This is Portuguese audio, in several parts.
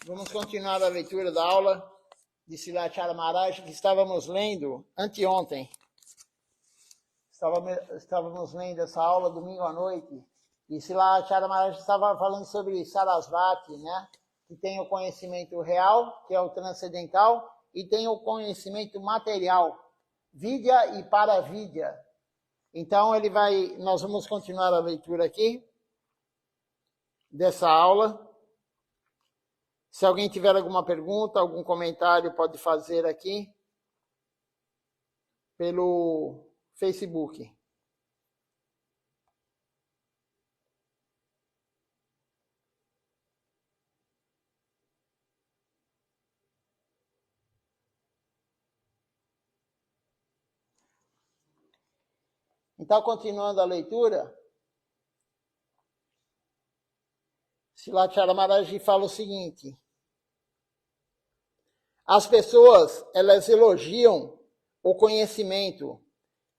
Vamos continuar a leitura da aula de Srilacharya Maharaj, que estávamos lendo anteontem. Estávamos lendo essa aula domingo à noite, e Srilacharya Maharaj estava falando sobre Sarasvati, né? Que tem o conhecimento real, que é o transcendental, e tem o conhecimento material, vidya e paravidya. Então nós vamos continuar a leitura aqui dessa aula. Se alguém tiver alguma pergunta, algum comentário, pode fazer aqui pelo Facebook. Então, continuando a leitura, Srilacharya Maharaj fala o seguinte: as pessoas, elas elogiam o conhecimento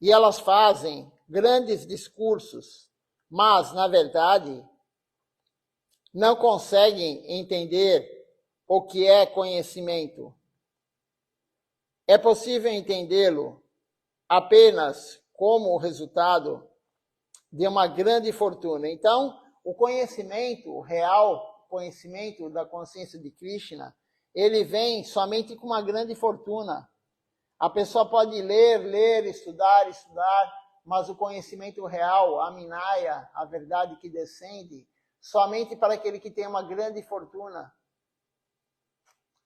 e elas fazem grandes discursos, mas, na verdade, não conseguem entender o que é conhecimento. É possível entendê-lo apenas como o resultado de uma grande fortuna. Então, o conhecimento real, o conhecimento da consciência de Krishna, ele vem somente com uma grande fortuna. A pessoa pode ler, estudar, mas o conhecimento real, a Minaya, a verdade que descende, somente para aquele que tem uma grande fortuna.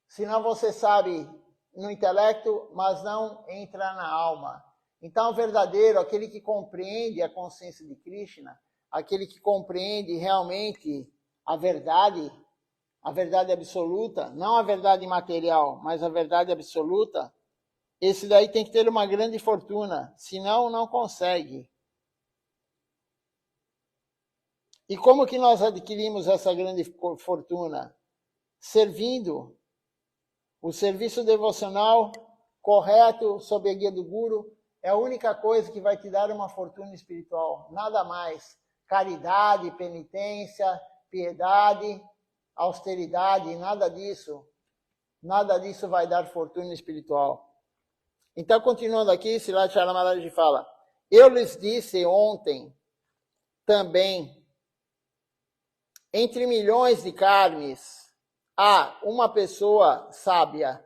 Senão você sabe no intelecto, mas não entra na alma. Então, o verdadeiro, aquele que compreende a consciência de Krishna, aquele que compreende realmente a verdade absoluta, não a verdade material, mas a verdade absoluta, esse daí tem que ter uma grande fortuna, senão não consegue. E como que nós adquirimos essa grande fortuna? Servindo. O serviço devocional correto, sob a guia do Guru, é a única coisa que vai te dar uma fortuna espiritual, nada mais. Caridade, penitência, piedade, austeridade, nada disso vai dar fortuna espiritual. Então, continuando aqui, Srilacharya Maharaj fala: eu lhes disse ontem também, entre milhões de carnes, há uma pessoa sábia.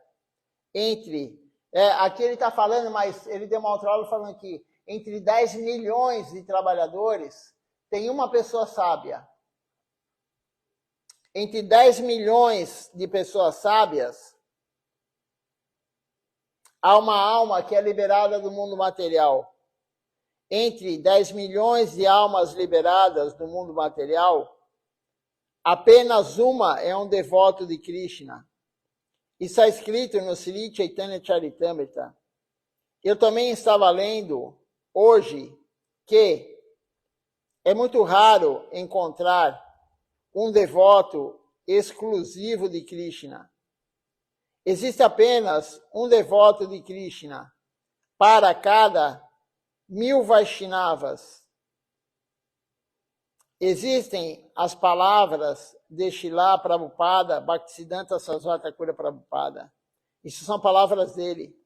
Aqui ele está falando, mas ele deu uma outra aula falando que entre 10 milhões de trabalhadores, tem uma pessoa sábia. Entre 10 milhões de pessoas sábias, há uma alma que é liberada do mundo material. Entre 10 milhões de almas liberadas do mundo material, apenas uma é um devoto de Krishna. Isso está escrito no Sri Chaitanya Charitamrita. Eu também estava lendo hoje que é muito raro encontrar um devoto exclusivo de Krishna. Existe apenas um devoto de Krishna para cada 1000 Vaishnavas. Existem as palavras de Srila Prabhupada, Bhaktisiddhanta Saraswati Thakura Prabhupada. Isso são palavras dele.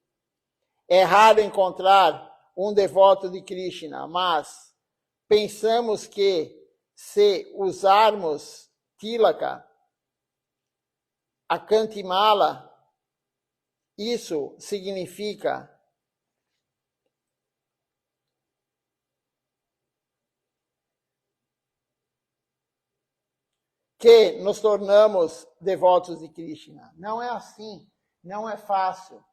É raro encontrar um devoto de Krishna, mas pensamos que se usarmos Tilaka, a Kantimala, isso significa que nos tornamos devotos de Krishna. Não é assim, não é fácil.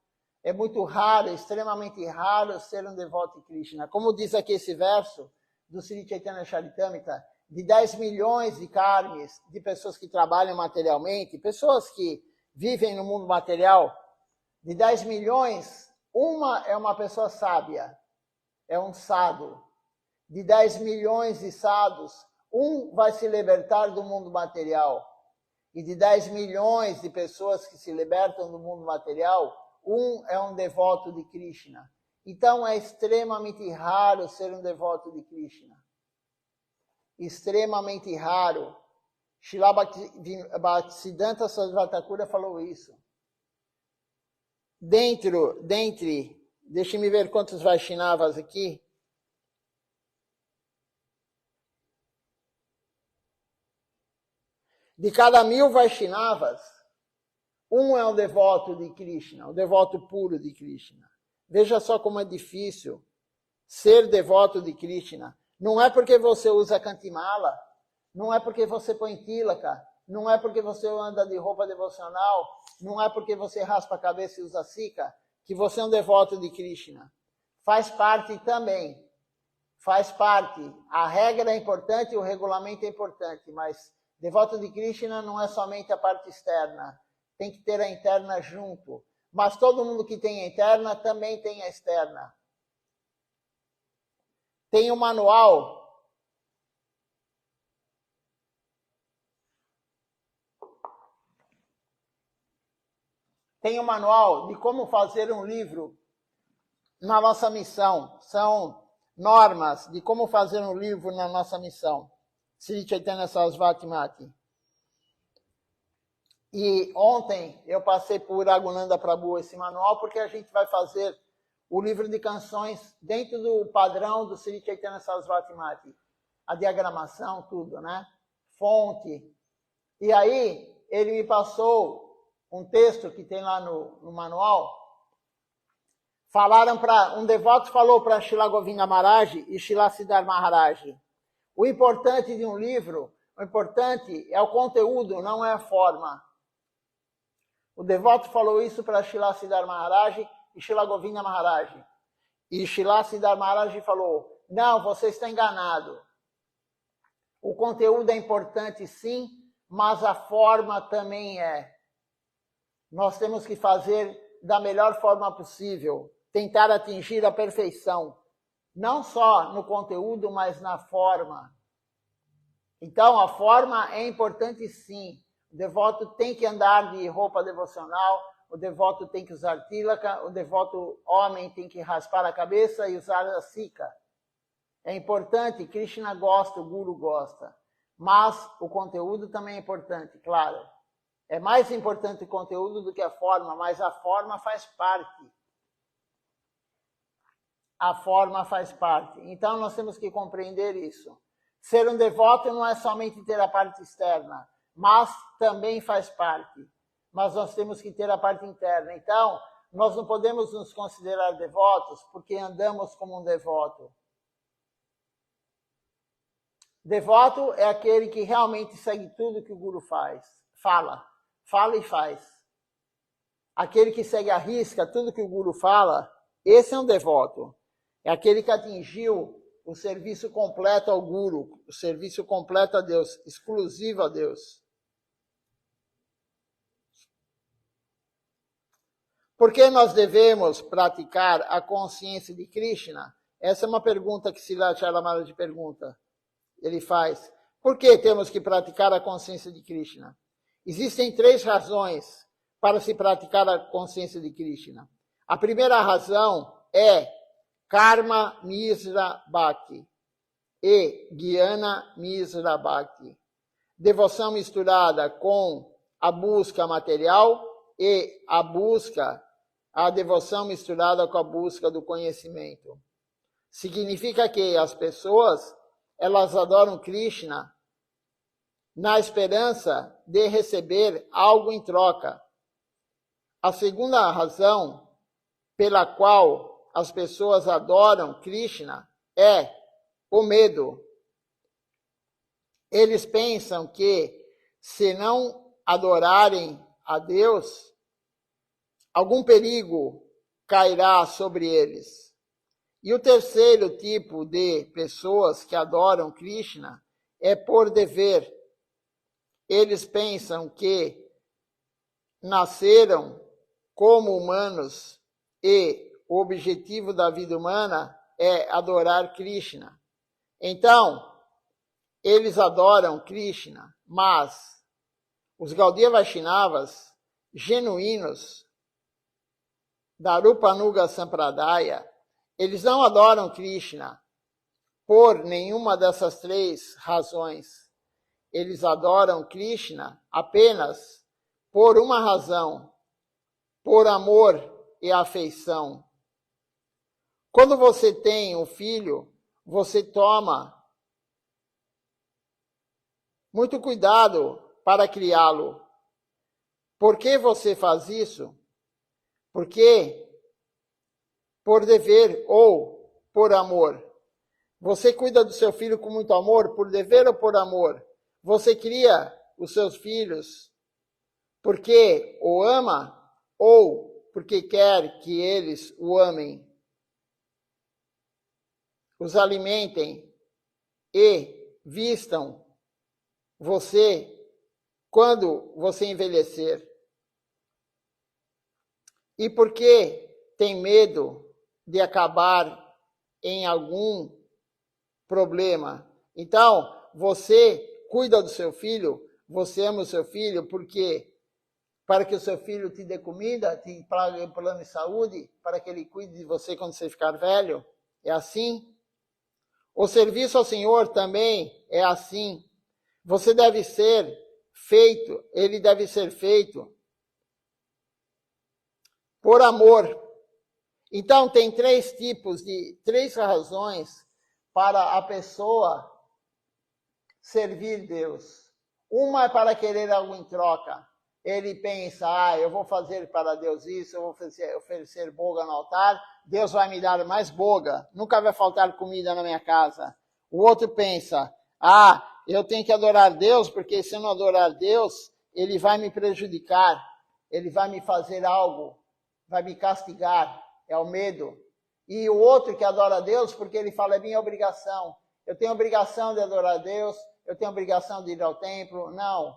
É muito raro, extremamente raro ser um devoto de Krishna. Como diz aqui esse verso do Sri Chaitanya Charitamrita, de 10 milhões de karmis, de pessoas que trabalham materialmente, pessoas que vivem no mundo material, de 10 milhões, uma é uma pessoa sábia, é um sadhu. De 10 milhões de sadhus, um vai se libertar do mundo material. E de 10 milhões de pessoas que se libertam do mundo material, um é um devoto de Krishna. Então é extremamente raro ser um devoto de Krishna. Extremamente raro. Srila Bhaktisiddhanta Sarasvati Thakura falou isso. Dentre, deixe-me ver quantos Vaishnavas aqui. De cada 1000 Vaishnavas, um é um devoto de Krishna, um devoto puro de Krishna. Veja só como é difícil ser devoto de Krishna. Não é porque você usa cantimala, não é porque você põe tilaka, não é porque você anda de roupa devocional, não é porque você raspa a cabeça e usa sika, que você é um devoto de Krishna. Faz parte também. Faz parte. A regra é importante, o regulamento é importante, mas devoto de Krishna não é somente a parte externa. Tem que ter a interna junto. Mas todo mundo que tem a interna também tem a externa. Tem um manual. Tem um manual de como fazer um livro na nossa missão. São normas de como fazer um livro na nossa missão. Sri Chaitanya Sarasvati Mati. E ontem eu passei por Raghunanda Prabhu esse manual, porque a gente vai fazer o livro de canções dentro do padrão do Sri Chaitanya Sarasvati Mati. A diagramação, tudo, né? Fonte. E aí ele me passou um texto que tem lá no manual. Um devoto falou para Srila Govinda Maharaj e Srila Siddhar Maharaj. O importante de um livro, o importante é o conteúdo, não é a forma. O devoto falou isso para Srila Siddhar Maharaj e Srila Govinda Maharaj. E Srila Siddhar Maharaj falou, não, você está enganado. O conteúdo é importante sim, mas a forma também é. Nós temos que fazer da melhor forma possível, tentar atingir a perfeição. Não só no conteúdo, mas na forma. Então, a forma é importante sim. O devoto tem que andar de roupa devocional, o devoto tem que usar tilaka, o devoto homem tem que raspar a cabeça e usar a sika. É importante, Krishna gosta, o Guru gosta. Mas o conteúdo também é importante, claro. É mais importante o conteúdo do que a forma, mas a forma faz parte. A forma faz parte. Então, nós temos que compreender isso. Ser um devoto não é somente ter a parte externa, mas também faz parte. Mas nós temos que ter a parte interna. Então, nós não podemos nos considerar devotos porque andamos como um devoto. Devoto é aquele que realmente segue tudo que o Guru fala e faz. Aquele que segue à risca tudo que o Guru fala, esse é um devoto. É aquele que atingiu o serviço completo ao Guru, o serviço completo a Deus, exclusivo a Deus. Por que nós devemos praticar a consciência de Krishna? Essa é uma pergunta que Srila Chaitanya pergunta. Ele faz. Por que temos que praticar a consciência de Krishna? Existem 3 razões para se praticar a consciência de Krishna. A primeira razão é Karma Misra Bhakti e Jnana Misra Bhakti. Devoção misturada com a busca material e a devoção misturada com a busca do conhecimento. Significa que as pessoas, elas adoram Krishna na esperança de receber algo em troca. A segunda razão pela qual as pessoas adoram Krishna é o medo. Eles pensam que se não adorarem a Deus, algum perigo cairá sobre eles. E o terceiro tipo de pessoas que adoram Krishna é por dever. Eles pensam que nasceram como humanos e o objetivo da vida humana é adorar Krishna. Então, eles adoram Krishna, mas os Gaudiya Vaishnavas genuínos da Rupanuga Sampradaya, eles não adoram Krishna por nenhuma dessas 3 razões. eles adoram Krishna apenas por uma razão, por amor e afeição. Quando você tem um filho, você toma muito cuidado para criá-lo. Por que você faz isso? Porque por dever ou por amor. Você cuida do seu filho com muito amor, por dever ou por amor? Você cria os seus filhos porque o ama ou porque quer que eles o amem, os alimentem e vistam você quando você envelhecer? E por que tem medo de acabar em algum problema? Então, você cuida do seu filho, você ama o seu filho, porque para que o seu filho te dê comida, te pague plano de saúde, para que ele cuide de você quando você ficar velho. É assim? O serviço ao Senhor também é assim. Você deve ser feito, ele deve ser feito por amor. Então, tem três razões para a pessoa servir Deus. Uma é para querer algo em troca. Ele pensa, eu vou fazer para Deus isso, eu vou oferecer boga no altar, Deus vai me dar mais boga, nunca vai faltar comida na minha casa. O outro pensa, eu tenho que adorar Deus, porque se eu não adorar Deus, ele vai me prejudicar, ele vai me fazer algo, vai me castigar, é o medo. E o outro que adora Deus, porque ele fala, é minha obrigação, eu tenho obrigação de adorar Deus, eu tenho obrigação de ir ao templo. Não,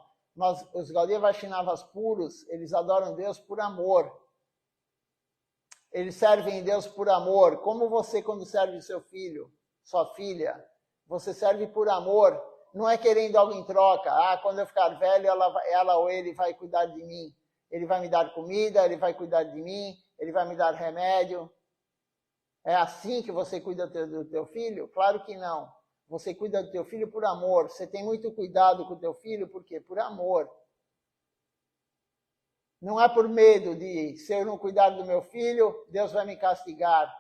os Gaudiya Vaishnavas puros, eles adoram Deus por amor. Eles servem Deus por amor. Como você, quando serve seu filho, sua filha, você serve por amor. Não é querendo algo em troca. Quando eu ficar velho, ela ou ele vai cuidar de mim. Ele vai me dar comida, ele vai cuidar de mim, ele vai me dar remédio. É assim que você cuida do teu filho? Claro que não. Você cuida do teu filho por amor. Você tem muito cuidado com o teu filho, por quê? Por amor. Não é por medo de, se eu não cuidar do meu filho, Deus vai me castigar.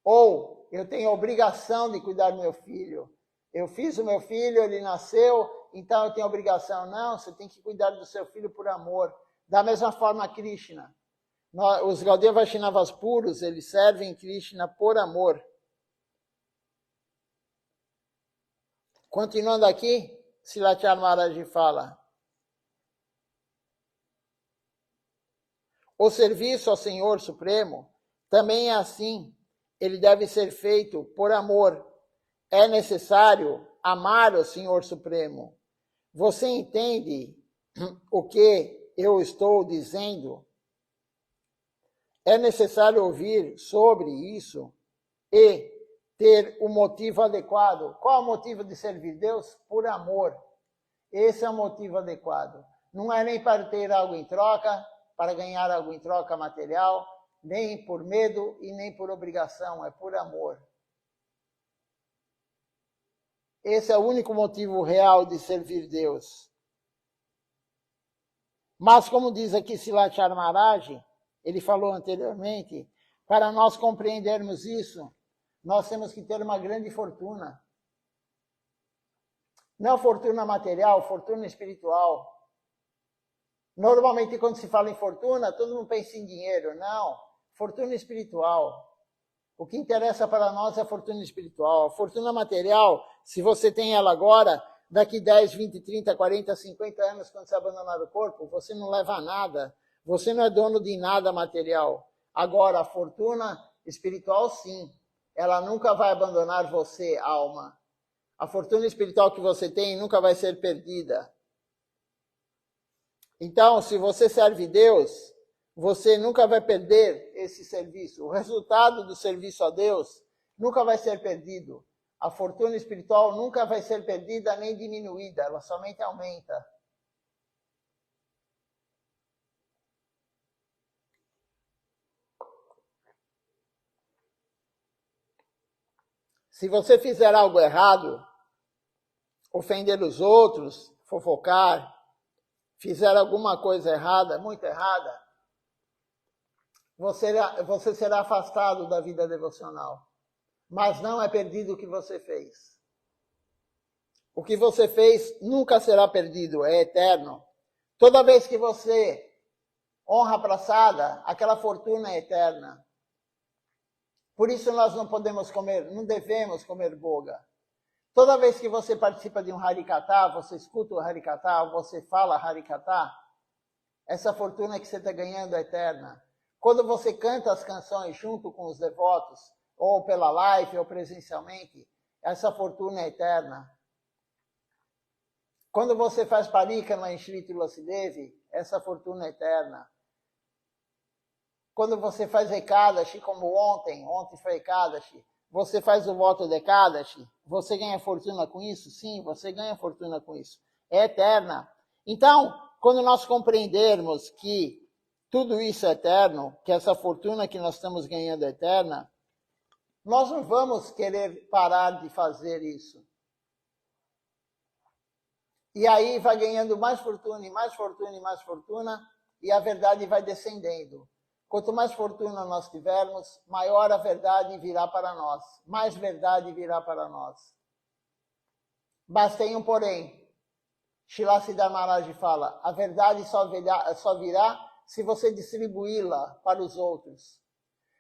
Ou, eu tenho a obrigação de cuidar do meu filho. Eu fiz o meu filho, ele nasceu, então eu tenho a obrigação. Não, você tem que cuidar do seu filho por amor. Da mesma forma, Krishna. Os Gaudiya Vaishnavas puros, eles servem Krishna por amor. Continuando aqui, Srilacharya Maharaj fala: o serviço ao Senhor Supremo também é assim. Ele deve ser feito por amor. É necessário amar o Senhor Supremo. Você entende o que eu estou dizendo? É necessário ouvir sobre isso e ter o motivo adequado. Qual é o motivo de servir Deus? Por amor. Esse é o motivo adequado. Não é nem para ter algo em troca, para ganhar algo em troca material, nem por medo e nem por obrigação, é por amor. Esse é o único motivo real de servir Deus. Mas, como diz aqui Srilacharya Maharaj, ele falou anteriormente, para nós compreendermos isso, nós temos que ter uma grande fortuna. Não fortuna material, fortuna espiritual. Normalmente, quando se fala em fortuna, todo mundo pensa em dinheiro. Não, fortuna espiritual. O que interessa para nós é a fortuna espiritual. A fortuna material, se você tem ela agora, daqui 10, 20, 30, 40, 50 anos, quando você abandonar o corpo, você não leva nada. Você não é dono de nada material. Agora, a fortuna espiritual, sim. Ela nunca vai abandonar você, alma. A fortuna espiritual que você tem nunca vai ser perdida. Então, se você serve Deus, você nunca vai perder esse serviço. O resultado do serviço a Deus nunca vai ser perdido. A fortuna espiritual nunca vai ser perdida nem diminuída, ela somente aumenta. Se você fizer algo errado, ofender os outros, fofocar, fizer alguma coisa errada, muito errada, você será afastado da vida devocional. Mas não é perdido o que você fez. O que você fez nunca será perdido, é eterno. Toda vez que você honra a praçada, aquela fortuna é eterna. Por isso nós não podemos comer, não devemos comer boga. Toda vez que você participa de um harikatá, você escuta o harikatá, você fala harikatá, essa fortuna que você está ganhando é eterna. Quando você canta as canções junto com os devotos, ou pela live, ou presencialmente, essa fortuna é eterna. Quando você faz parikama em Shri Tulasi Devi, essa fortuna é eterna. Quando você faz Ekadashi, como ontem foi Ekadashi, você faz o voto de Ekadashi, você ganha fortuna com isso? Sim, você ganha fortuna com isso. É eterna. Então, quando nós compreendermos que tudo isso é eterno, que essa fortuna que nós estamos ganhando é eterna, nós não vamos querer parar de fazer isso. E aí vai ganhando mais fortuna, e mais fortuna, e mais fortuna, e a verdade vai descendendo. Quanto mais fortuna nós tivermos, maior a verdade virá para nós. Mais verdade virá para nós. Mas tem um porém. Srila Siddhar Maharaj fala, a verdade só virá se você distribuí-la para os outros.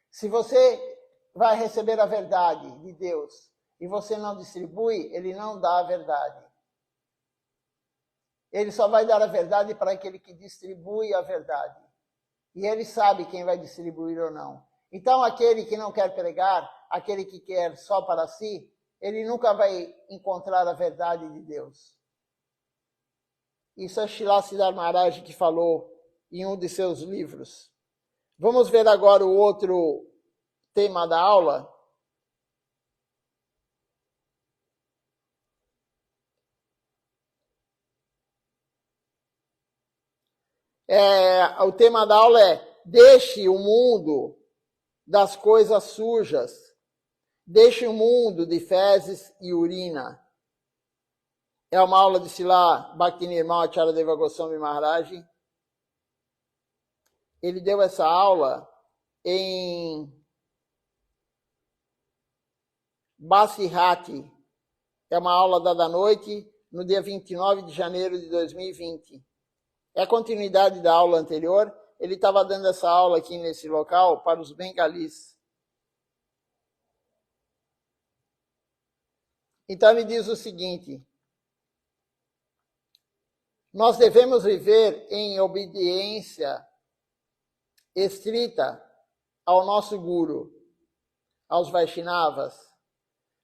Se você vai receber a verdade de Deus e você não distribui, ele não dá a verdade. Ele só vai dar a verdade para aquele que distribui a verdade. E ele sabe quem vai distribuir ou não. Então, aquele que não quer pregar, aquele que quer só para si, ele nunca vai encontrar a verdade de Deus. Isso é Srila Siddhar Maharaj que falou em um de seus livros. Vamos ver agora o outro tema da aula. O tema da aula é: deixe o mundo das coisas sujas, deixe o mundo de fezes e urina. É uma aula de Srila Bhaktinirmal Acharyadeva Goswami Maharaj. Ele deu essa aula em Basihati. É uma aula dada à noite, no dia 29 de janeiro de 2020. É a continuidade da aula anterior. Ele estava dando essa aula aqui nesse local para os bengalis. Então ele diz o seguinte: nós devemos viver em obediência estrita ao nosso Guru, aos Vaishnavas,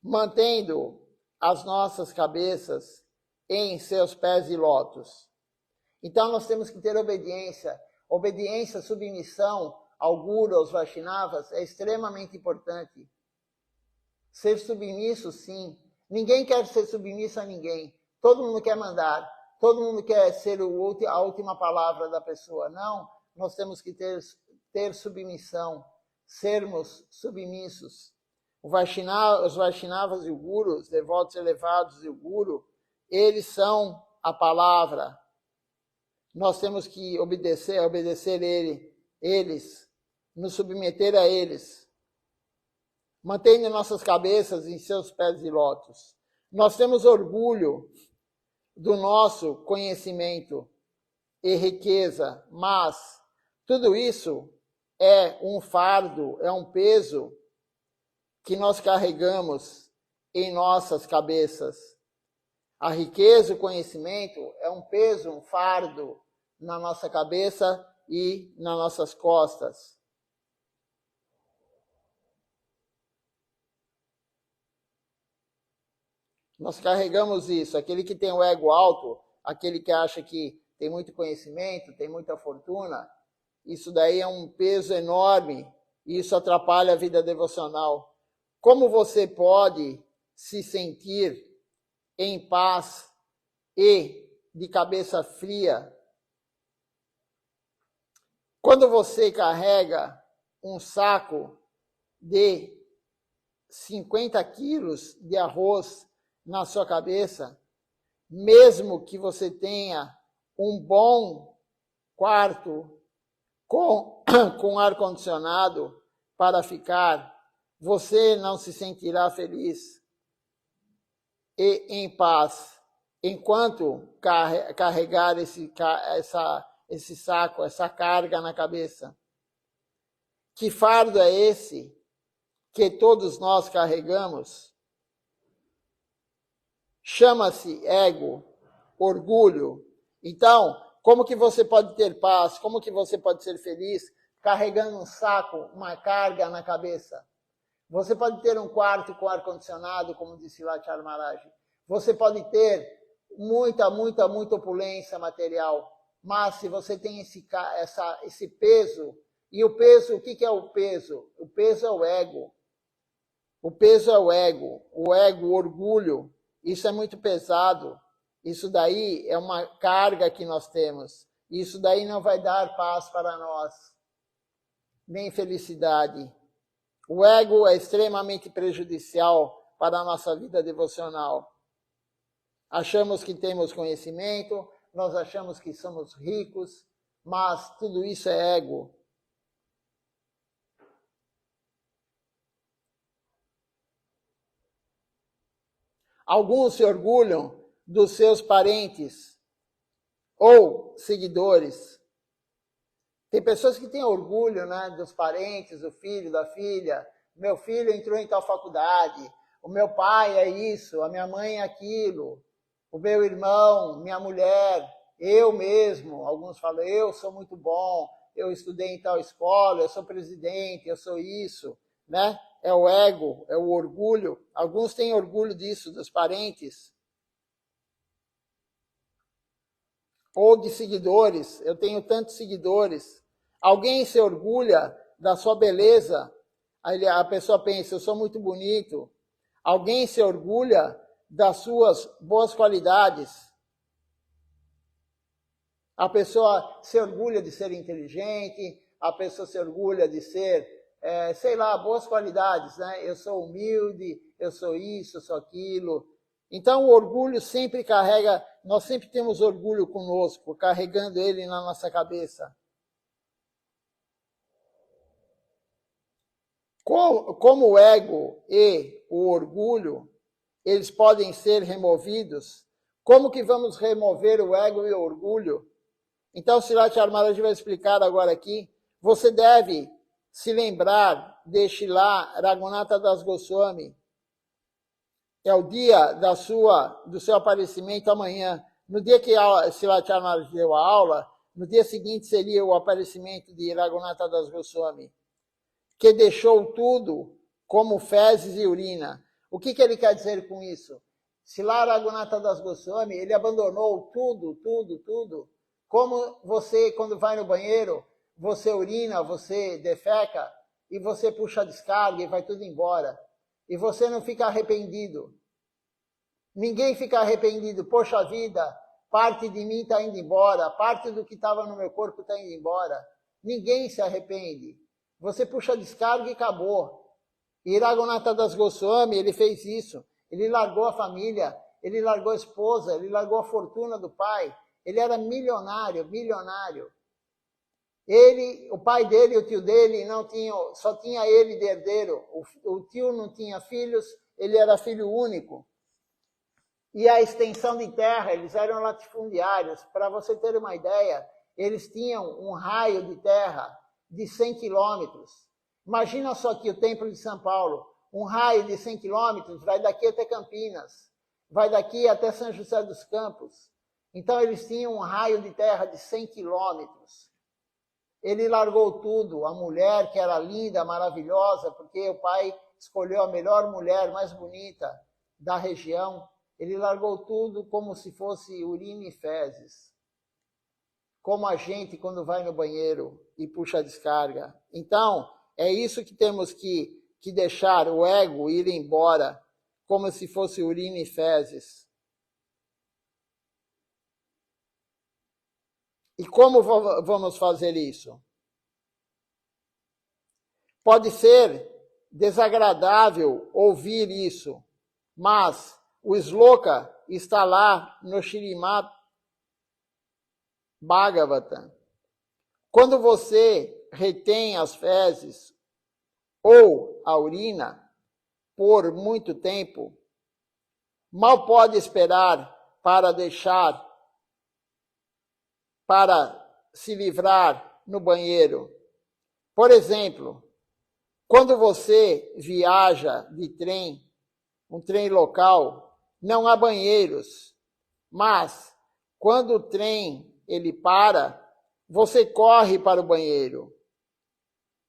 mantendo as nossas cabeças em seus pés de lótus. Então nós temos que ter obediência, submissão ao Guru, aos Vaishnavas, é extremamente importante. Ser submisso, sim. Ninguém quer ser submisso a ninguém. Todo mundo quer mandar. Todo mundo quer ser a última palavra da pessoa. Não, nós temos que ter submissão, sermos submissos. Os Vaishnavas e o Guru, os devotos elevados e o Guru, eles são a palavra. Nós temos que obedecer eles, nos submeter a eles, mantendo nossas cabeças em seus pés de lótus. Nós temos orgulho do nosso conhecimento e riqueza, mas tudo isso é um fardo, é um peso que nós carregamos em nossas cabeças. A riqueza, o conhecimento é um peso, um fardo na nossa cabeça e nas nossas costas. Nós carregamos isso. Aquele que tem o ego alto, aquele que acha que tem muito conhecimento, tem muita fortuna, isso daí é um peso enorme e isso atrapalha a vida devocional. Como você pode se sentir em paz e de cabeça fria quando você carrega um saco de 50 quilos de arroz na sua cabeça, mesmo que você tenha um bom quarto com ar-condicionado para ficar, você não se sentirá feliz e em paz enquanto carregar esse saco, essa carga na cabeça. Que fardo é esse que todos nós carregamos? Chama-se ego, orgulho. Então, como que você pode ter paz? Como que você pode ser feliz carregando um saco, uma carga na cabeça? Você pode ter um quarto com ar-condicionado, como disse Lachar Maharaj. Você pode ter muita opulência material. Mas se você tem esse peso, e o peso, o que é o peso? O peso é o ego. O peso é o ego, o orgulho. Isso é muito pesado. Isso daí é uma carga que nós temos. Isso daí não vai dar paz para nós, nem felicidade. O ego é extremamente prejudicial para a nossa vida devocional. Achamos que temos conhecimento, nós achamos que somos ricos, mas tudo isso é ego. Alguns se orgulham dos seus parentes ou seguidores. Tem pessoas que têm orgulho, né, dos parentes, do filho, da filha. Meu filho entrou em tal faculdade, o meu pai é isso, a minha mãe é aquilo, o meu irmão, minha mulher, eu mesmo. Alguns falam, eu sou muito bom, eu estudei em tal escola, eu sou presidente, eu sou isso, né? É o ego, é o orgulho. Alguns têm orgulho disso, dos parentes. Ou de seguidores. Eu tenho tantos seguidores. Alguém se orgulha da sua beleza. Aí a pessoa pensa, eu sou muito bonito. Alguém se orgulha das suas boas qualidades. A pessoa se orgulha de ser inteligente, a pessoa se orgulha de ser boas qualidades, né? Eu sou humilde, eu sou isso, eu sou aquilo. Então o orgulho sempre carrega, nós sempre temos orgulho conosco, carregando ele na nossa cabeça. Como o ego e o orgulho, eles podem ser removidos, como que vamos remover o ego e o orgulho? Então, Sri Maharaj vai explicar agora aqui. Você deve se lembrar de Srila Raghunatha Das Goswami. É o dia do seu aparecimento amanhã. No dia que Sri Maharaj deu a aula, no dia seguinte seria o aparecimento de Raghunatha Das Goswami, que deixou tudo como fezes e urina. O que ele quer dizer com isso? Sri Raghunatha Das Goswami, ele abandonou tudo. Como você, quando vai no banheiro, você urina, você defeca, e você puxa a descarga e vai tudo embora. E você não fica arrependido. Ninguém fica arrependido. Poxa vida, parte de mim está indo embora, parte do que estava no meu corpo está indo embora. Ninguém se arrepende. Você puxa a descarga e acabou. E Raghunatha Das Goswami, ele fez isso. Ele largou a família, ele largou a esposa, ele largou a fortuna do pai. Ele era milionário. O pai dele e o tio dele não tinham, só tinha ele de herdeiro. O tio não tinha filhos, ele era filho único. E a extensão de terra, eles eram latifundiários. Para você ter uma ideia, eles tinham um raio de terra de 100 quilômetros. Imagina só que o Templo de São Paulo, um raio de 100 quilômetros, vai daqui até Campinas, vai daqui até São José dos Campos. Então, eles tinham um raio de terra de 100 quilômetros. Ele largou tudo, a mulher que era linda, maravilhosa, porque o pai escolheu a melhor mulher, mais bonita da região. Ele largou tudo como se fosse urina e fezes. Como a gente quando vai no banheiro e puxa a descarga. Então, é isso que temos que deixar o ego ir embora, como se fosse urina e fezes. E como vamos fazer isso? Pode ser desagradável ouvir isso, mas o Sloka está lá no Śrīmad Bhagavatam. Quando você retém as fezes ou a urina por muito tempo, mal pode esperar para se livrar no banheiro. Por exemplo, quando você viaja de trem, um trem local, não há banheiros, mas quando o trem ele para, você corre para o banheiro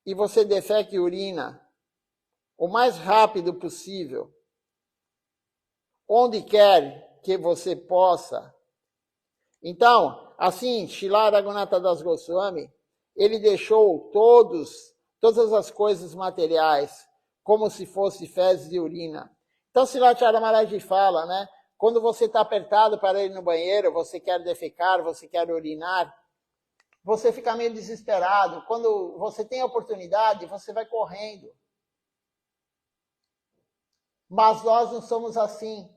e você defeca e urina o mais rápido possível, onde quer que você possa. Então, assim, Srila Raghunatha Das Goswami, ele deixou todas as coisas materiais como se fosse fezes e urina. Então, Srilacharya Maharaj fala, né? Quando você está apertado para ir no banheiro, você quer defecar, você quer urinar, você fica meio desesperado. Quando você tem a oportunidade, você vai correndo. Mas nós não somos assim.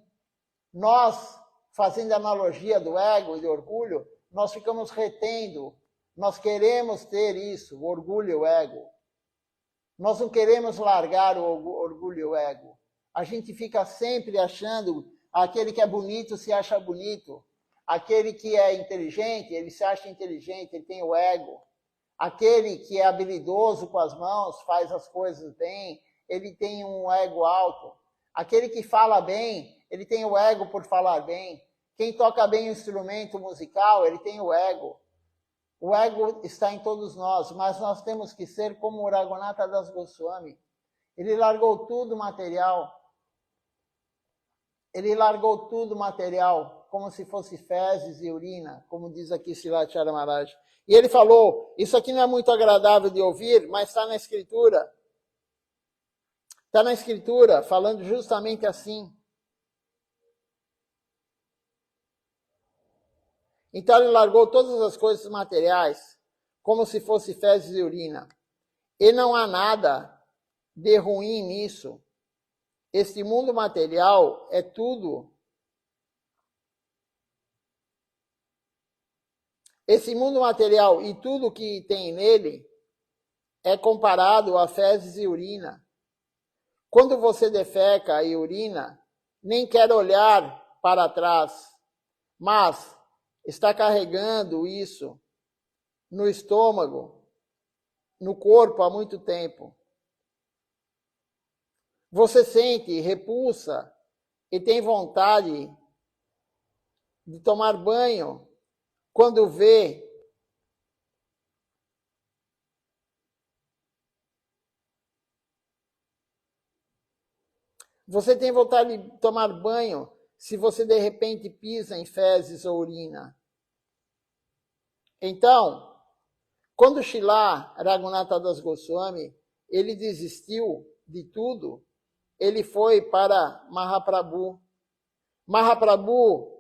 Nós, fazendo analogia do ego e do orgulho, nós ficamos retendo. Nós queremos ter isso, o orgulho e o ego. Nós não queremos largar o orgulho e o ego. A gente fica sempre achando, aquele que é bonito se acha bonito. Aquele que é inteligente, ele se acha inteligente, ele tem o ego. Aquele que é habilidoso com as mãos, faz as coisas bem, ele tem um ego alto. Aquele que fala bem, ele tem o ego por falar bem. Quem toca bem o instrumento musical, ele tem o ego. O ego está em todos nós, mas nós temos que ser como o Raghunatha Das Goswami. Ele largou tudo material. Ele largou tudo material, como se fosse fezes e urina, como diz aqui Srilacharya Maharaj. E ele falou, isso aqui não é muito agradável de ouvir, mas está na Escritura. Está na Escritura, falando justamente assim. Então ele largou todas as coisas materiais, como se fosse fezes e urina. E não há nada de ruim nisso. Este mundo material é tudo. Esse mundo material e tudo que tem nele é comparado a fezes e urina. Quando você defeca e urina, nem quer olhar para trás, mas está carregando isso no estômago, no corpo há muito tempo. Você sente repulsa e tem vontade de tomar banho quando vê você tem vontade de tomar banho se você de repente pisa em fezes ou urina. Então, quando Srila Raghunatha Das Goswami, ele desistiu de tudo, ele foi para Mahaprabhu. Mahaprabhu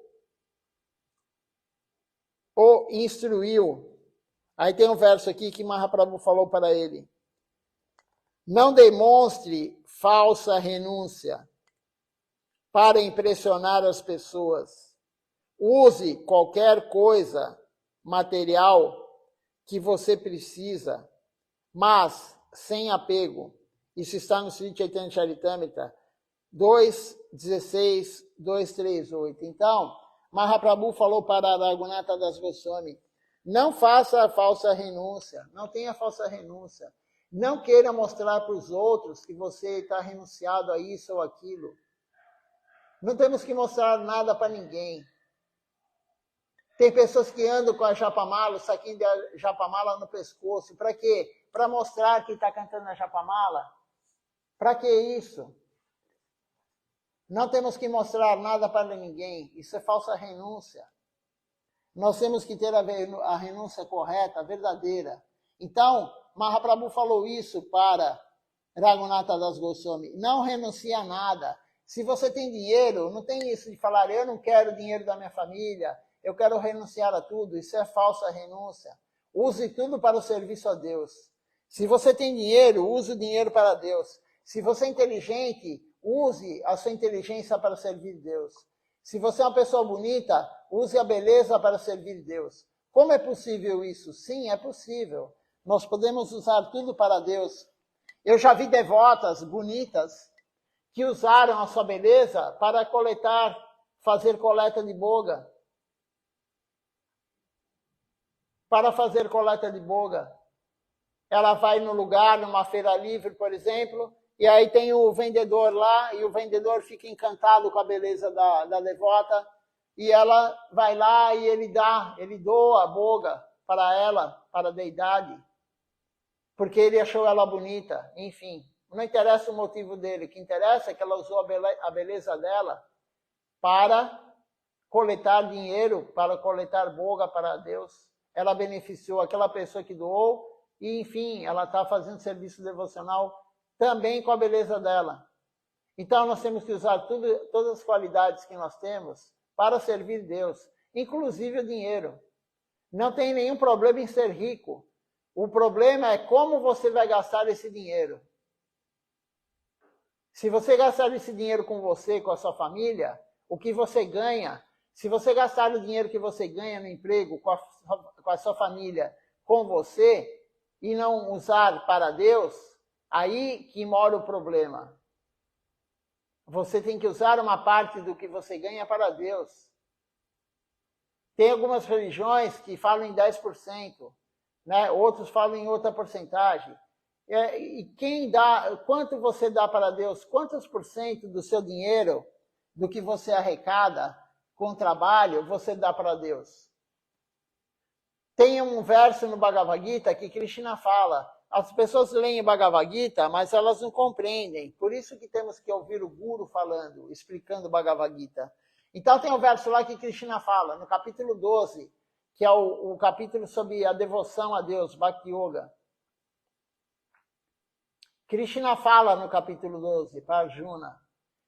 o instruiu. Aí tem um verso aqui que Mahaprabhu falou para ele. Não demonstre falsa renúncia para impressionar as pessoas. Use qualquer coisa material que você precisa, mas sem apego. Isso está no Sri Chaitanya Charitamrita 2.16, 2.3.8. Então, Mahaprabhu falou para Raghunatha Das Goswami, não faça a falsa renúncia, não tenha falsa renúncia. Não queira mostrar para os outros que você está renunciado a isso ou aquilo. Não temos que mostrar nada para ninguém. Tem pessoas que andam com a japamala, o saquinho de japamala no pescoço. Para quê? Para mostrar que está cantando a japamala. Para que isso? Não temos que mostrar nada para ninguém. Isso é falsa renúncia. Nós temos que ter a renúncia correta, a verdadeira. Então, Mahaprabhu falou isso para Raghunatha Das Goswami. Não renuncie a nada. Se você tem dinheiro, não tem isso de falar, eu não quero dinheiro da minha família, eu quero renunciar a tudo. Isso é falsa renúncia. Use tudo para o serviço a Deus. Se você tem dinheiro, use o dinheiro para Deus. Se você é inteligente, use a sua inteligência para servir Deus. Se você é uma pessoa bonita, use a beleza para servir Deus. Como é possível isso? Sim, é possível. Nós podemos usar tudo para Deus. Eu já vi devotas bonitas que usaram a sua beleza para fazer coleta de boga. Para fazer coleta de boga. Ela vai no lugar, numa feira livre, por exemplo, e aí tem o vendedor lá, e o vendedor fica encantado com a beleza da devota, e ela vai lá e ele doa a boga para ela, para a deidade, porque ele achou ela bonita, enfim. Não interessa o motivo dele, o que interessa é que ela usou a beleza dela para coletar dinheiro, para coletar boga para Deus. Ela beneficiou aquela pessoa que doou, e enfim, ela está fazendo serviço devocional também com a beleza dela. Então nós temos que usar todas as qualidades que nós temos para servir Deus, inclusive o dinheiro. Não tem nenhum problema em ser rico. O problema é como você vai gastar esse dinheiro. Se você gastar esse dinheiro com você, com a sua família, o que você ganha, se você gastar o dinheiro que você ganha no emprego com a sua família, com você, e não usar para Deus, aí que mora o problema. Você tem que usar uma parte do que você ganha para Deus. Tem algumas religiões que falam em 10%, né? Outros falam em outra porcentagem. E quanto você dá para Deus? Quantos por cento do seu dinheiro, do que você arrecada com trabalho, você dá para Deus? Tem um verso no Bhagavad Gita que Krishna fala, as pessoas leem o Bhagavad Gita, mas elas não compreendem. Por isso que temos que ouvir o Guru falando, explicando o Bhagavad Gita. Então tem um verso lá que Krishna fala, no capítulo 12, que é o capítulo sobre a devoção a Deus, Bhakti Yoga. Krishna fala no capítulo 12 para Arjuna.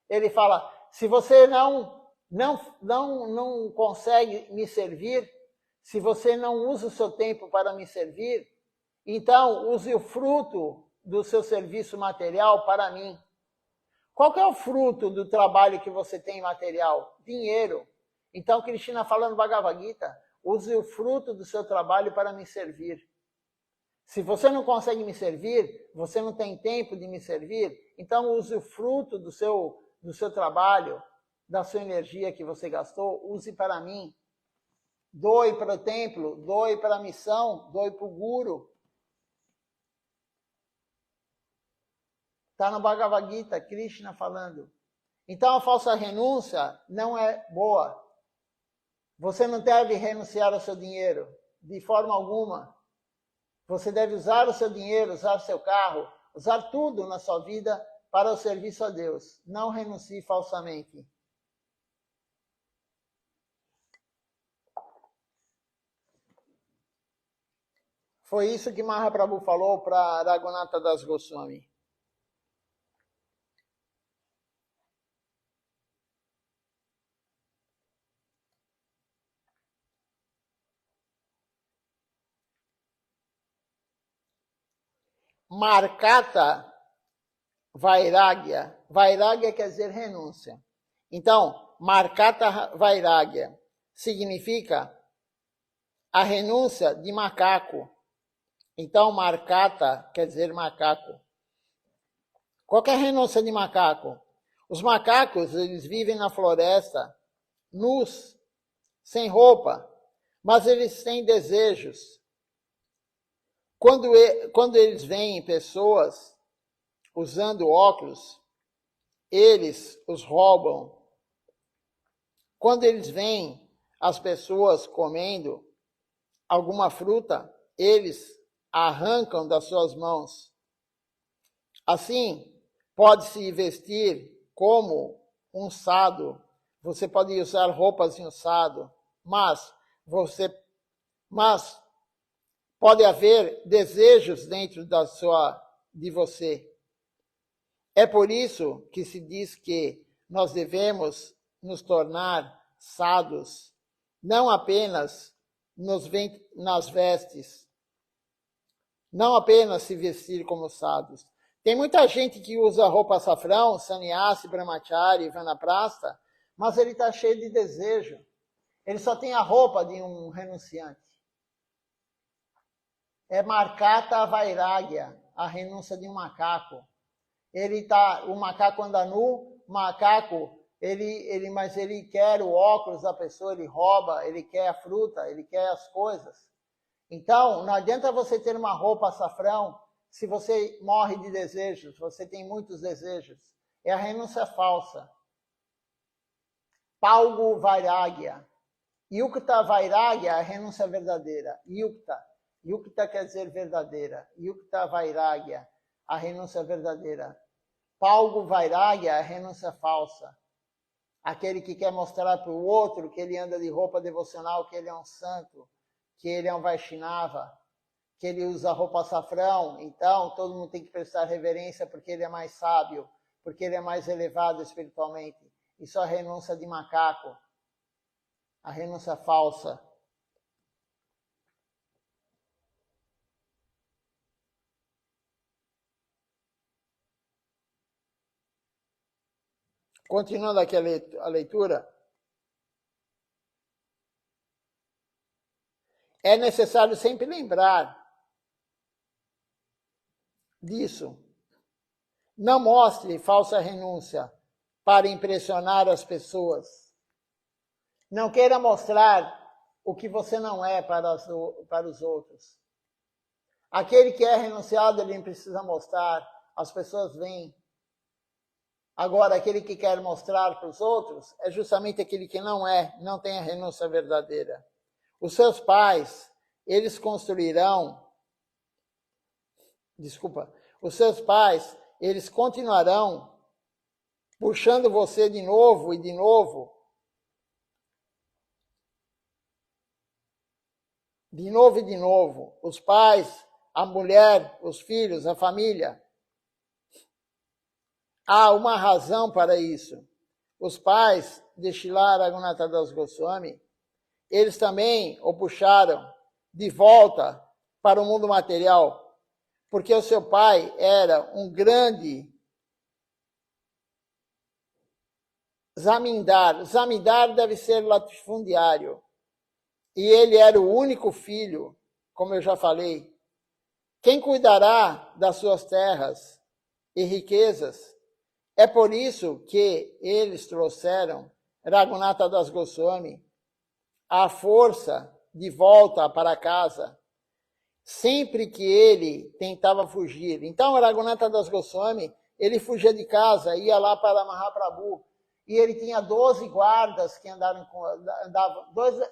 Ele fala, se você não consegue me servir, se você não usa o seu tempo para me servir, então use o fruto do seu serviço material para mim. Qual que é o fruto do trabalho que você tem material? Dinheiro. Então Krishna fala no Bhagavad Gita, use o fruto do seu trabalho para me servir. Se você não consegue me servir, você não tem tempo de me servir, então use o fruto do seu trabalho, da sua energia que você gastou, use para mim. Doe para o templo, doe para a missão, doe para o Guru. Está no Bhagavad Gita, Krishna falando. Então a falsa renúncia não é boa. Você não deve renunciar ao seu dinheiro, de forma alguma. Você deve usar o seu dinheiro, usar o seu carro, usar tudo na sua vida para o serviço a Deus. Não renuncie falsamente. Foi isso que Mahaprabhu falou para Raghunatha Das Goswami. Markata Vairagya. Vairagya quer dizer renúncia. Então, Markata Vairagya significa a renúncia de macaco. Então, Markata quer dizer macaco. Qual é a renúncia de macaco? Os macacos, eles vivem na floresta, nus, sem roupa, mas eles têm desejos. Quando eles veem pessoas usando óculos, eles os roubam. Quando eles veem as pessoas comendo alguma fruta, eles arrancam das suas mãos. Assim, pode-se vestir como um sado. Você pode usar roupas de um sado, mas pode haver desejos dentro de você. É por isso que se diz que nós devemos nos tornar sados, não apenas nas vestes, não apenas se vestir como sados. Tem muita gente que usa roupa safrão, sannyasi, brahmachari, vanaprastha, mas ele está cheio de desejo. Ele só tem a roupa de um renunciante. É marcata vairagya, a renúncia de um macaco. O macaco anda nu, o macaco, mas ele quer o óculos da pessoa, ele rouba, ele quer a fruta, ele quer as coisas. Então, não adianta você ter uma roupa açafrão se você morre de desejos, você tem muitos desejos. É a renúncia falsa. Palgu vairagya. Yukta vairagya é a renúncia verdadeira. Yukta. Yukta quer dizer verdadeira. Yukta vairagya, a renúncia verdadeira. Palgu vairagya é a renúncia falsa. Aquele que quer mostrar para o outro que ele anda de roupa devocional, que ele é um santo, que ele é um Vaishnava, que ele usa roupa açafrão, então todo mundo tem que prestar reverência porque ele é mais sábio, porque ele é mais elevado espiritualmente. Isso é a renúncia de macaco, a renúncia falsa. Continuando aqui a leitura. É necessário sempre lembrar disso. Não mostre falsa renúncia para impressionar as pessoas. Não queira mostrar o que você não é para os outros. Aquele que é renunciado, ele não precisa mostrar, as pessoas veem. Agora, aquele que quer mostrar para os outros é justamente aquele que não tem a renúncia verdadeira. Os seus pais, eles continuarão puxando você de novo e de novo, os pais, a mulher, os filhos, a família. Há uma razão para isso. Os pais de Srila Raghunatha Das Goswami, eles também o puxaram de volta para o mundo material, porque o seu pai era um grande zamindar. Zamindar deve ser latifundiário. E ele era o único filho, como eu já falei. Quem cuidará das suas terras e riquezas? É por isso que eles trouxeram Raghunatha Das Goswami à força de volta para casa, sempre que ele tentava fugir. Então, Raghunatha Das Goswami, ele fugia de casa, ia lá para Mahaprabhu, e ele tinha 12 guardas que andavam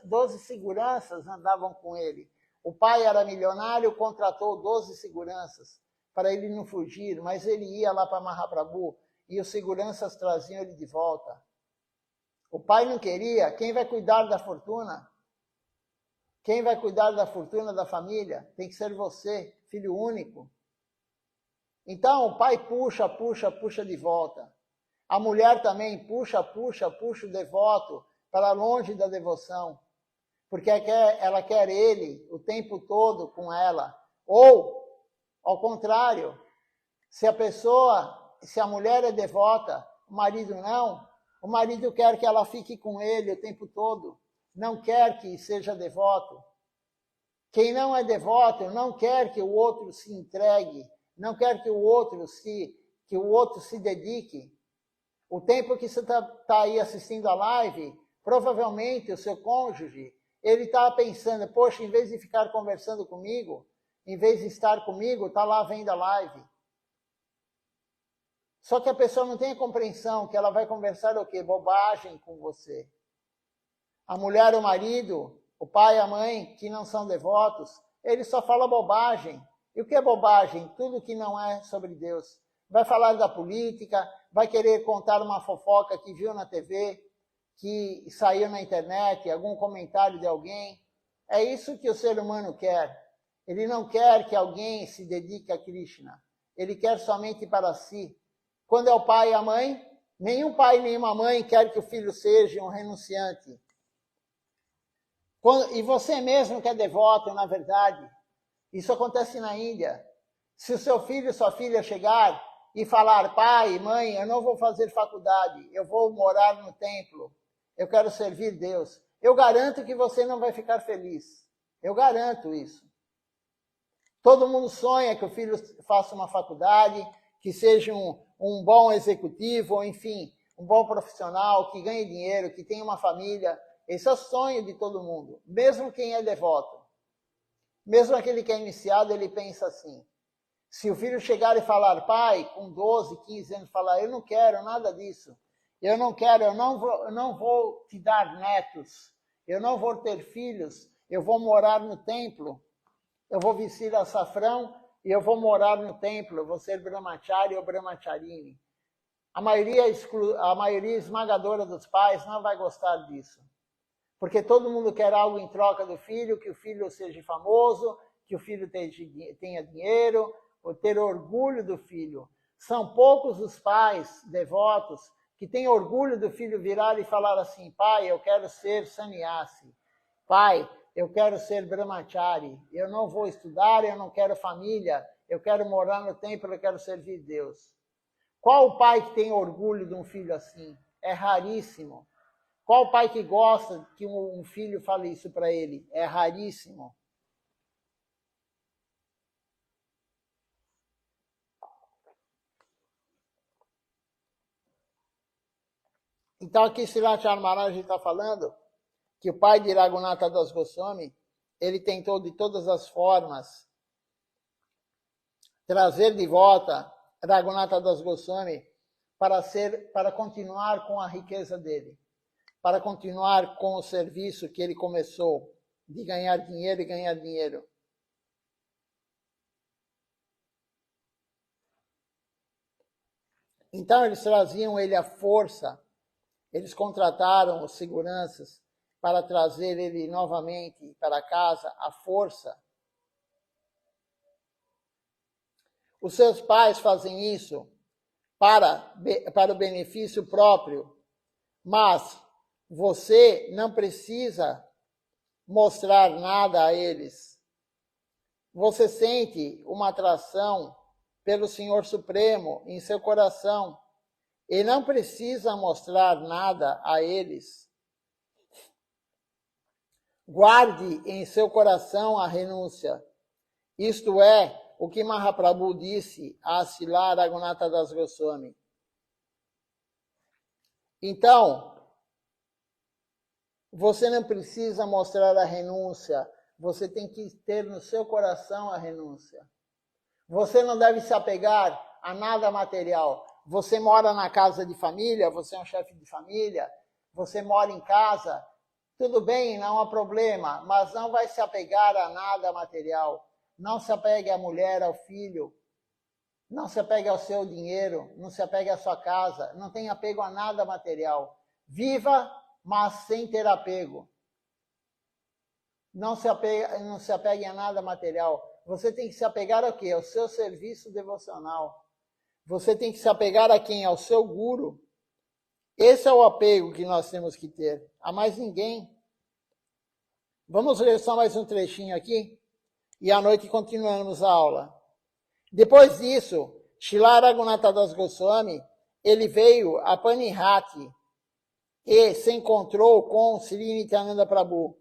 12 seguranças andavam com ele. O pai era milionário, contratou 12 seguranças para ele não fugir, mas ele ia lá para Mahaprabhu, e os seguranças traziam ele de volta. O pai não queria. Quem vai cuidar da fortuna? Quem vai cuidar da fortuna da família? Tem que ser você, filho único. Então o pai puxa de volta. A mulher também puxa o devoto para longe da devoção. Porque ela quer ele o tempo todo com ela. Ou, ao contrário, se a mulher é devota, o marido não, o marido quer que ela fique com ele o tempo todo, não quer que seja devoto. Quem não é devoto não quer que o outro se entregue, não quer que o outro se dedique. O tempo que você está aí assistindo a live, provavelmente o seu cônjuge, ele está pensando, poxa, em vez de ficar conversando comigo, em vez de estar comigo, está lá vendo a live. Só que a pessoa não tem a compreensão que ela vai conversar o quê? Bobagem com você. A mulher, o marido, o pai e a mãe, que não são devotos, eles só falam bobagem. E o que é bobagem? Tudo que não é sobre Deus. Vai falar da política, vai querer contar uma fofoca que viu na TV, que saiu na internet, algum comentário de alguém. É isso que o ser humano quer. Ele não quer que alguém se dedique a Krishna. Ele quer somente para si. Quando é o pai e a mãe, nenhum pai e nenhuma mãe quer que o filho seja um renunciante. E você mesmo que é devoto, na verdade, isso acontece na Índia. Se o seu filho e sua filha chegar e falar, pai, mãe, eu não vou fazer faculdade, eu vou morar no templo, eu quero servir Deus. Eu garanto que você não vai ficar feliz. Eu garanto isso. Todo mundo sonha que o filho faça uma faculdade, que seja um bom executivo, ou enfim, um bom profissional, que ganhe dinheiro, que tenha uma família. Esse é o sonho de todo mundo, mesmo quem é devoto. Mesmo aquele que é iniciado, ele pensa assim. Se o filho chegar e falar, pai, com 12, 15 anos, falar, eu não quero nada disso, eu não quero, eu não vou te dar netos, eu não vou ter filhos, eu vou morar no templo, eu vou vestir açafrão e eu vou morar no templo, eu vou ser brahmachari ou brahmacharini. A maioria esmagadora dos pais não vai gostar disso. Porque todo mundo quer algo em troca do filho, que o filho seja famoso, que o filho tenha dinheiro, ou ter orgulho do filho. São poucos os pais devotos que têm orgulho do filho virar e falar assim, pai, eu quero ser sannyasi. Pai, eu quero ser brahmachari. Eu não vou estudar, eu não quero família, eu quero morar no templo, eu quero servir Deus. Qual o pai que tem orgulho de um filho assim? É raríssimo. Qual pai que gosta que um filho fale isso para ele? É raríssimo. Então aqui Srilacharya Maharaj está falando que o pai de Raghunatha Das Goswami, ele tentou de todas as formas trazer de volta Raghunatha Das Goswami para continuar com a riqueza dele, para continuar com o serviço que ele começou, de ganhar dinheiro e ganhar dinheiro. Então eles traziam ele à força, eles contrataram os seguranças para trazer ele novamente para casa à força. Os seus pais fazem isso para o benefício próprio, mas você não precisa mostrar nada a eles. Você sente uma atração pelo Senhor Supremo em seu coração e não precisa mostrar nada a eles. Guarde em seu coração a renúncia. Isto é o que Mahaprabhu disse a Srila Raghunatha Das Goswami. Então, você não precisa mostrar a renúncia, você tem que ter no seu coração a renúncia. Você não deve se apegar a nada material. Você mora na casa de família, você é um chefe de família, você mora em casa, tudo bem, não há problema, mas não vai se apegar a nada material. Não se apegue à mulher, ao filho, não se apegue ao seu dinheiro, não se apegue à sua casa, não tenha apego a nada material. Viva, mas sem ter apego. Não se apegue a nada material. Você tem que se apegar ao quê? Ao seu serviço devocional. Você tem que se apegar a quem? Ao seu guru. Esse é o apego que nós temos que ter. A mais ninguém. Vamos ler só mais um trechinho aqui? E à noite continuamos a aula. Depois disso, Srila Raghunatha Das Goswami, ele veio a Panihati e se encontrou com Sri Nityananda Prabhu.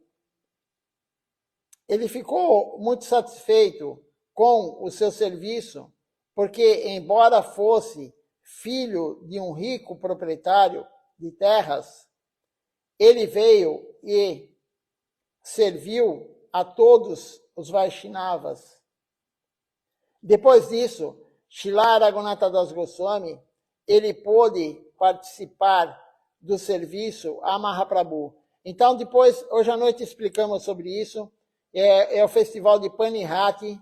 Ele ficou muito satisfeito com o seu serviço, porque, embora fosse filho de um rico proprietário de terras, ele veio e serviu a todos os Vaishnavas. Depois disso, Srila Raghunatha Das Goswami, ele pôde participar do serviço a Mahaprabhu. Então, depois, hoje à noite explicamos sobre isso. É o festival de Panihati,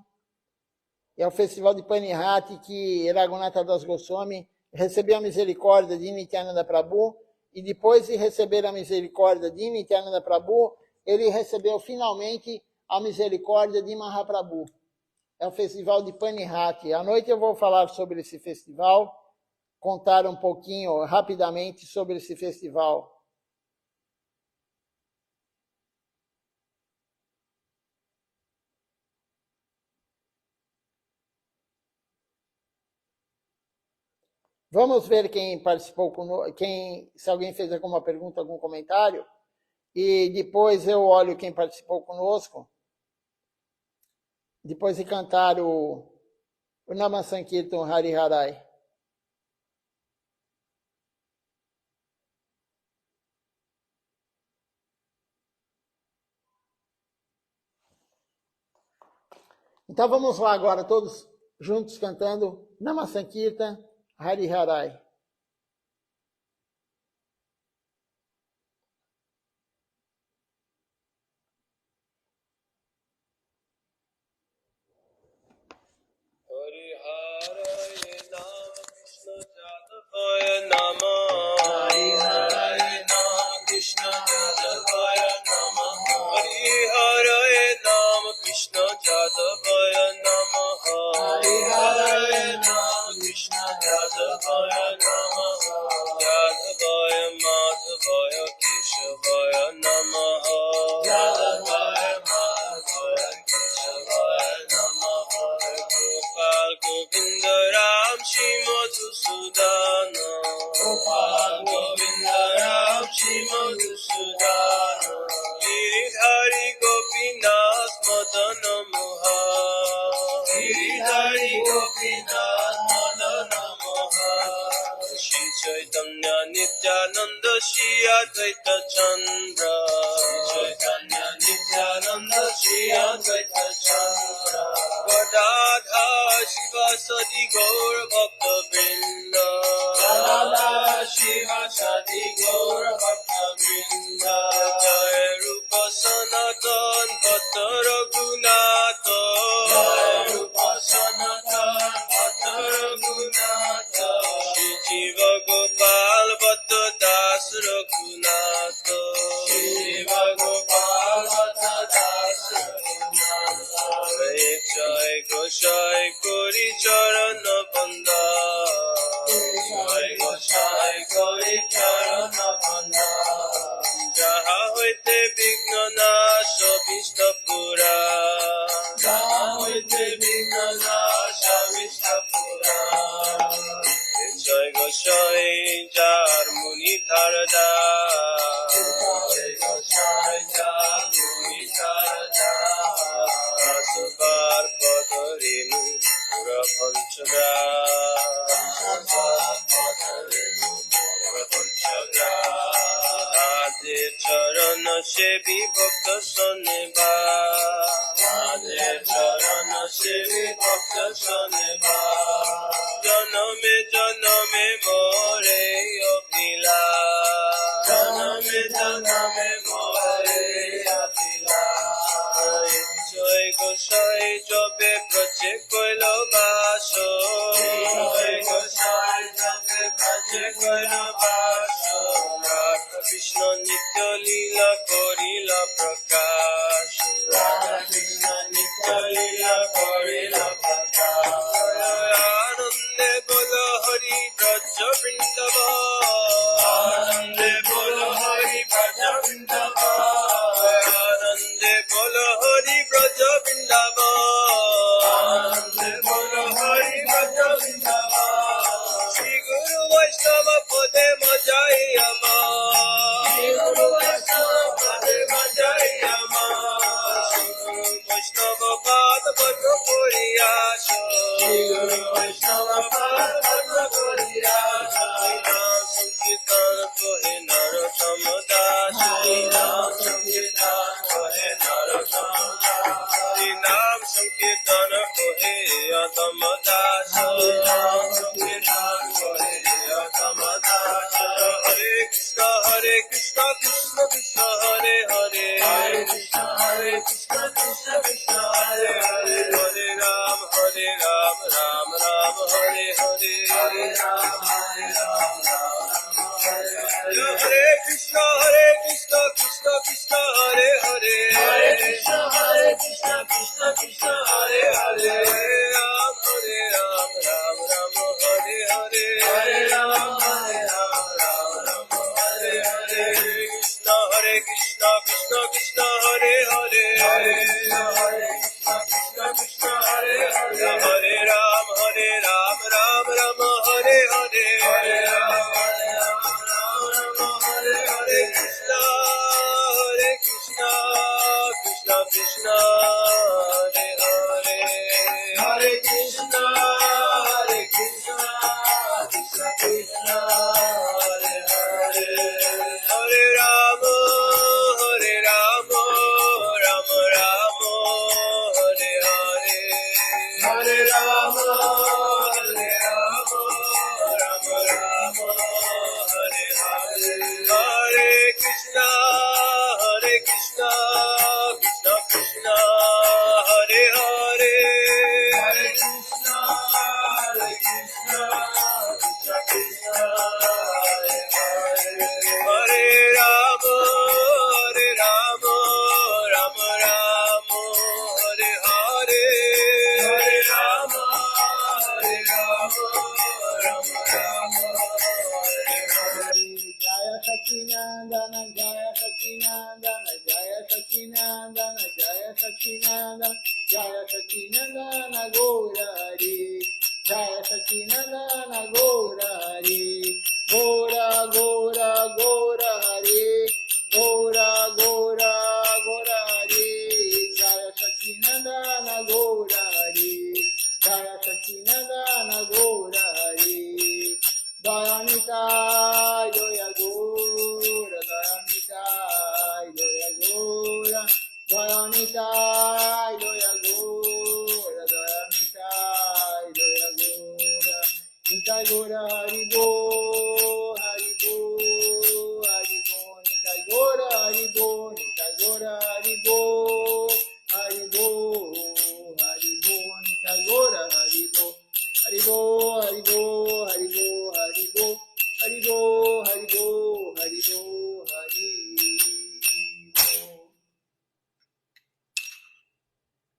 que Raghunatha Das Goswami recebeu a misericórdia de Nityananda Prabhu, e depois de receber a misericórdia de Nityananda Prabhu, ele recebeu finalmente a misericórdia de Mahaprabhu. É o festival de Panihati. À noite eu vou falar sobre esse festival, contar um pouquinho rapidamente sobre esse festival. Vamos ver quem participou conosco, se alguém fez alguma pergunta, algum comentário, e depois eu olho quem participou conosco, depois de cantar o Nama Sankirtan Hari Harai. Então vamos lá agora, todos juntos cantando Nama Sankirtan Hari Harai.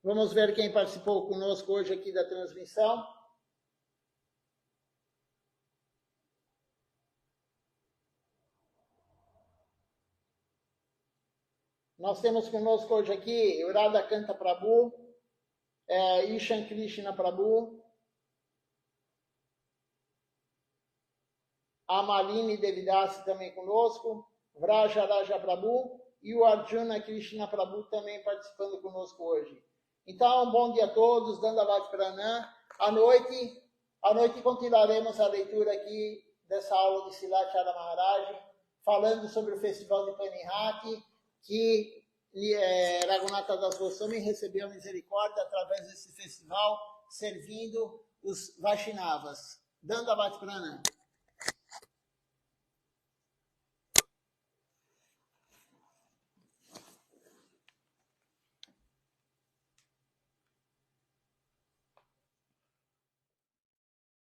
Vamos ver quem participou conosco hoje aqui da transmissão. Nós temos conosco hoje aqui Radha Kanta Prabhu, Ishan Krishna Prabhu, a Malini Devidasi também conosco, Vraja Raja Prabhu e o Arjuna Krishna Prabhu também participando conosco hoje. Então, um bom dia a todos, Dandavat Pranam. À noite continuaremos a leitura aqui dessa aula de Silachara Maharaj, falando sobre o Festival de Panihati, que Raghunatha Das Goswami recebeu a misericórdia através desse festival, servindo os Vaishnavas. Dandavat Pranam.